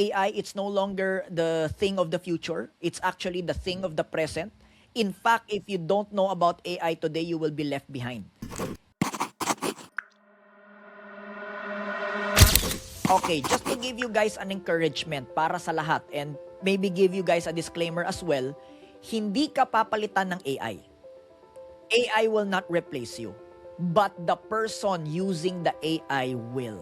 AI, it's no longer the thing of the future. It's actually the thing of the present. In fact, if you don't know about AI today, you will be left behind. Okay, just to give you guys an encouragement para sa lahat and maybe give you guys a disclaimer as well, hindi ka papalitan ng AI. AI will not replace you, but the person using the AI will.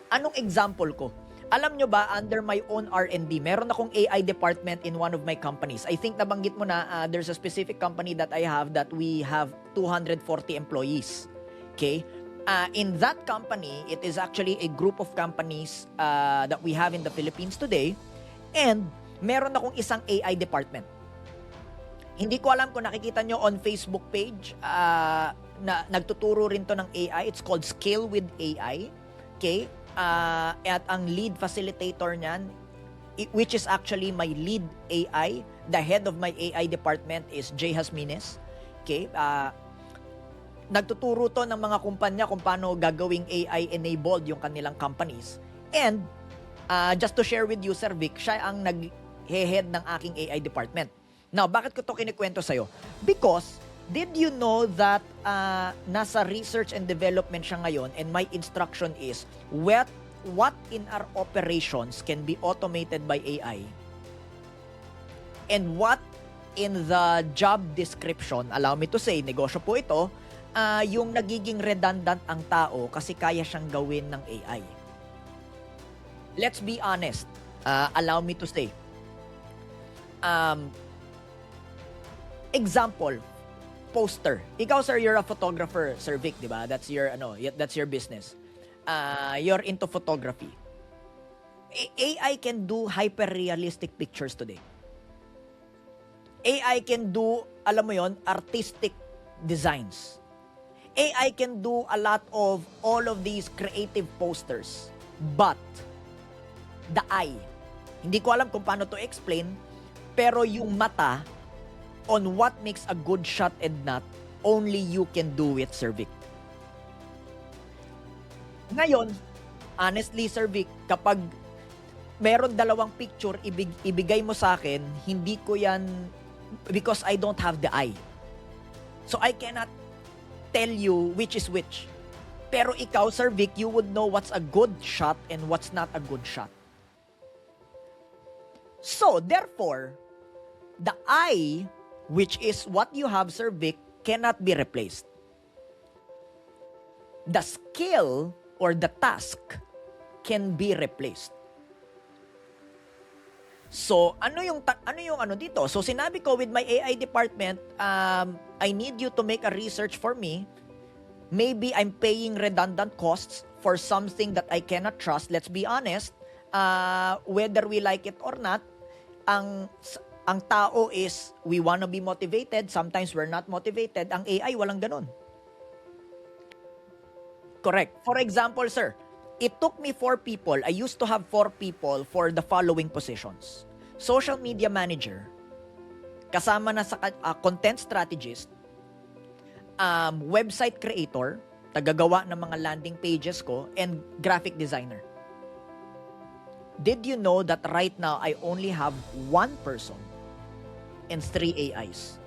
Anong example ko? Alam nyo ba, under my own R&D, meron akong AI department in one of my companies. I think nabanggit mo na there's a specific company that I have that we have 240 employees. Okay? In that company, it is actually a group of companies that we have in the Philippines today. And meron akong isang AI department. Hindi ko alam kung nakikita nyo on Facebook page na nagtuturo rin to ng AI. It's called Scale with AI. Okay? At ang lead facilitator niyan, which is actually my lead AI, the head of my AI department is Jay Hasmines. Okay? Nagtuturo to ng mga kumpanya kung paano gagawing AI-enabled yung kanilang companies. And, just to share with you, Sir Vic, siya ang nag-head ng aking AI department. Now, bakit ko to kinikwento sa'yo? Because, did you know that nasa research and development siya ngayon and my instruction is what in our operations can be automated by AI and what in the job description, allow me to say, negosyo po ito, yung nagiging redundant ang tao kasi kaya siyang gawin ng AI. Let's be honest, allow me to say, example, poster. Ikaw, sir, you're a photographer, Sir Vic, di ba? That's your business. You're into photography. AI can do hyper-realistic pictures today. AI can do, alam mo yon, artistic designs. AI can do a lot of all of these creative posters. But, the eye, hindi ko alam kung paano to explain, pero yung mata, on what makes a good shot and not, only you can do it, Sir Vic. Ngayon, honestly, Sir Vic, kapag meron dalawang picture, ibigay mo sa akin, hindi ko yan, because I don't have the eye. So, I cannot tell you which is which. Pero ikaw, Sir Vic, you would know what's a good shot and what's not a good shot. So, therefore, the eye, which is what you have, Sir Vic, cannot be replaced. The skill or the task can be replaced. So, ano yung dito? So, sinabi ko with my AI department, I need you to make a research for me. Maybe I'm paying redundant costs for something that I cannot trust. Let's be honest, whether we like it or not, ang tao is, we wanna be motivated, sometimes we're not motivated. Ang AI, walang ganun. Correct. For example, sir, it took me 4 people. I used to have 4 people for the following positions. Social media manager, kasama na sa content strategist, website creator, tagagawa ng mga landing pages ko, and graphic designer. Did you know that right now, I only have 1 person and 3 AIs.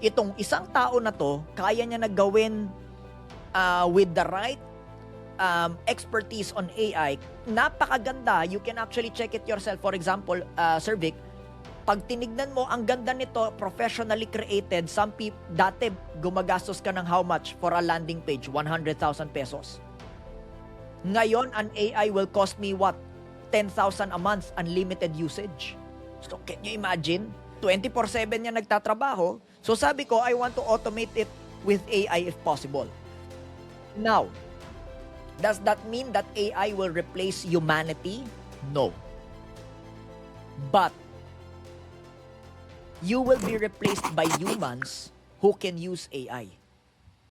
Itong isang tao na to, kaya niya na gawin with the right expertise on AI. Napakaganda. You can actually check it yourself. For example, Sir Vic, pag tinignan mo, ang ganda nito, professionally created. Some people, dati gumagastos ka ng how much for a landing page? 100,000 pesos. Ngayon, an AI will cost me what? 10,000 a month, unlimited usage. So, can you imagine? 24/7 niya nagtatrabaho. So, sabi ko, I want to automate it with AI if possible. Now, does that mean that AI will replace humanity? No. But, you will be replaced by humans who can use AI.